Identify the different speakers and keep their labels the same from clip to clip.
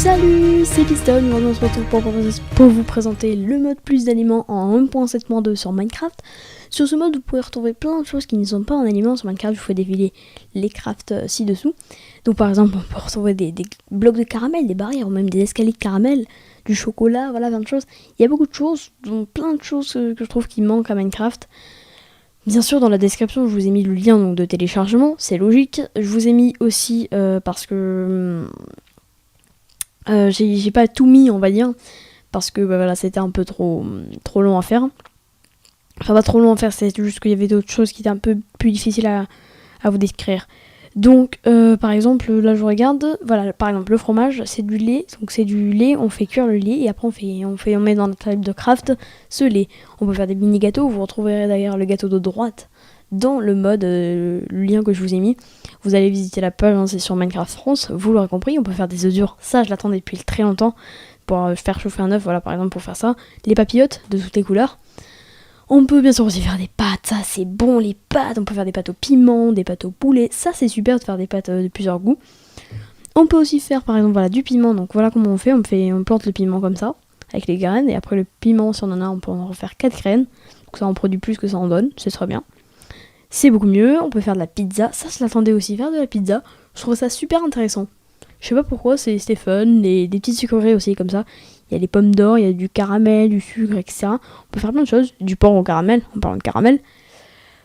Speaker 1: Salut, c'est Piston, aujourd'hui on se retrouve pour vous présenter le mode plus d'aliments en 1.7.2 sur Minecraft. Sur ce mode vous pouvez retrouver plein de choses qui ne sont pas en aliments sur Minecraft, je vous fais défiler les crafts ci-dessous. Donc par exemple on peut retrouver des blocs de caramel, des barrières ou même des escaliers de caramel, du chocolat, voilà plein de choses. Il y a beaucoup de choses, donc plein de choses que je trouve qui manquent à Minecraft. Bien sûr, dans la description, je vous ai mis le lien donc, de téléchargement, c'est logique. Je vous ai mis aussi, parce que j'ai pas tout mis, on va dire, parce que voilà, c'était un peu trop long à faire. Enfin, pas trop long à faire, c'est juste qu'il y avait d'autres choses qui étaient un peu plus difficiles à vous décrire. Donc, par exemple, là je regarde, voilà, par exemple, le fromage, c'est du lait, donc c'est du lait, on fait cuire le lait, et après on met dans la table de craft ce lait. On peut faire des mini gâteaux, vous retrouverez d'ailleurs le gâteau de droite dans le mode, le lien que je vous ai mis. Vous allez visiter la page, hein, c'est sur Minecraft France, vous l'aurez compris, on peut faire des œufs durs, ça je l'attendais depuis très longtemps, pour faire chauffer un œuf, voilà, par exemple, pour faire ça. Les papillotes de toutes les couleurs. On peut bien sûr aussi faire des pâtes, ça c'est bon les pâtes, on peut faire des pâtes au piment, des pâtes au poulet, ça c'est super de faire des pâtes de plusieurs goûts. On peut aussi faire par exemple voilà, du piment, donc voilà comment on plante le piment comme ça, avec les graines, et après le piment si on en a on peut en refaire 4 graines, donc ça en produit plus que ça en donne, c'est très bien. C'est beaucoup mieux, on peut faire de la pizza, ça je l'attendais aussi, faire de la pizza, je trouve ça super intéressant. Je sais pas pourquoi, c'était fun, des petites sucreries aussi comme ça. Il y a les pommes d'or, il y a du caramel, du sucre, etc. On peut faire plein de choses, du porc au caramel, en parlant de caramel.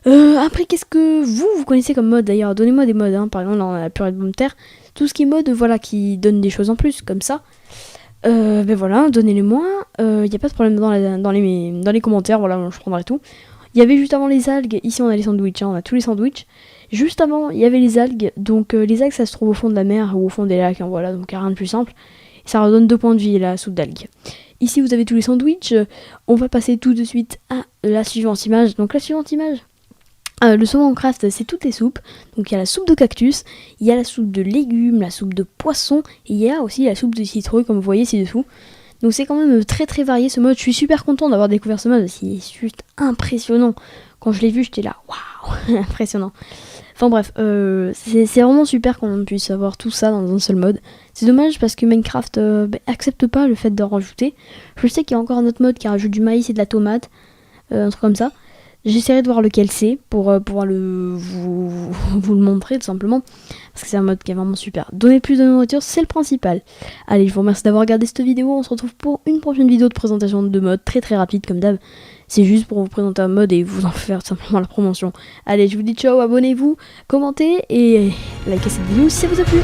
Speaker 1: Après, qu'est-ce que vous connaissez comme mode d'ailleurs? Donnez-moi des modes, hein. Par exemple, dans la purée de pommes de terre, tout ce qui est mode, voilà, qui donne des choses en plus, comme ça. Ben voilà, donnez-les-moi. Il n'y a pas de problème dans les commentaires, voilà, je prendrai tout. Il y avait juste avant les algues, ici on a les sandwichs, hein, on a tous les sandwichs. Juste avant, il y avait les algues, donc les algues ça se trouve au fond de la mer ou au fond des lacs, hein, voilà, donc rien de plus simple. Ça redonne 2 points de vie la soupe d'algues. Ici vous avez tous les sandwichs, on va passer tout de suite à la suivante image. Donc la suivante image, le saumon en craft c'est toutes les soupes. Donc il y a la soupe de cactus, il y a la soupe de légumes, la soupe de poisson, et il y a aussi la soupe de citrouille comme vous voyez ci-dessous. Donc c'est quand même très très varié ce mode, je suis super content d'avoir découvert ce mode, c'est juste impressionnant. Quand je l'ai vu j'étais là, waouh, impressionnant. Enfin bref, c'est vraiment super qu'on puisse avoir tout ça dans un seul mode. C'est dommage parce que Minecraft accepte pas le fait d'en rajouter. Je sais qu'il y a encore un autre mode qui rajoute du maïs et de la tomate, un truc comme ça. J'essaierai de voir lequel c'est pour pouvoir vous le montrer tout simplement. Parce que c'est un mode qui est vraiment super. Donner plus de nourriture, c'est le principal. Allez, je vous remercie d'avoir regardé cette vidéo. On se retrouve pour une prochaine vidéo de présentation de mode très très rapide comme d'hab. C'est juste pour vous présenter un mode et vous en faire tout simplement la promotion. Allez, je vous dis ciao, abonnez-vous, commentez et likez cette vidéo si ça vous a plu.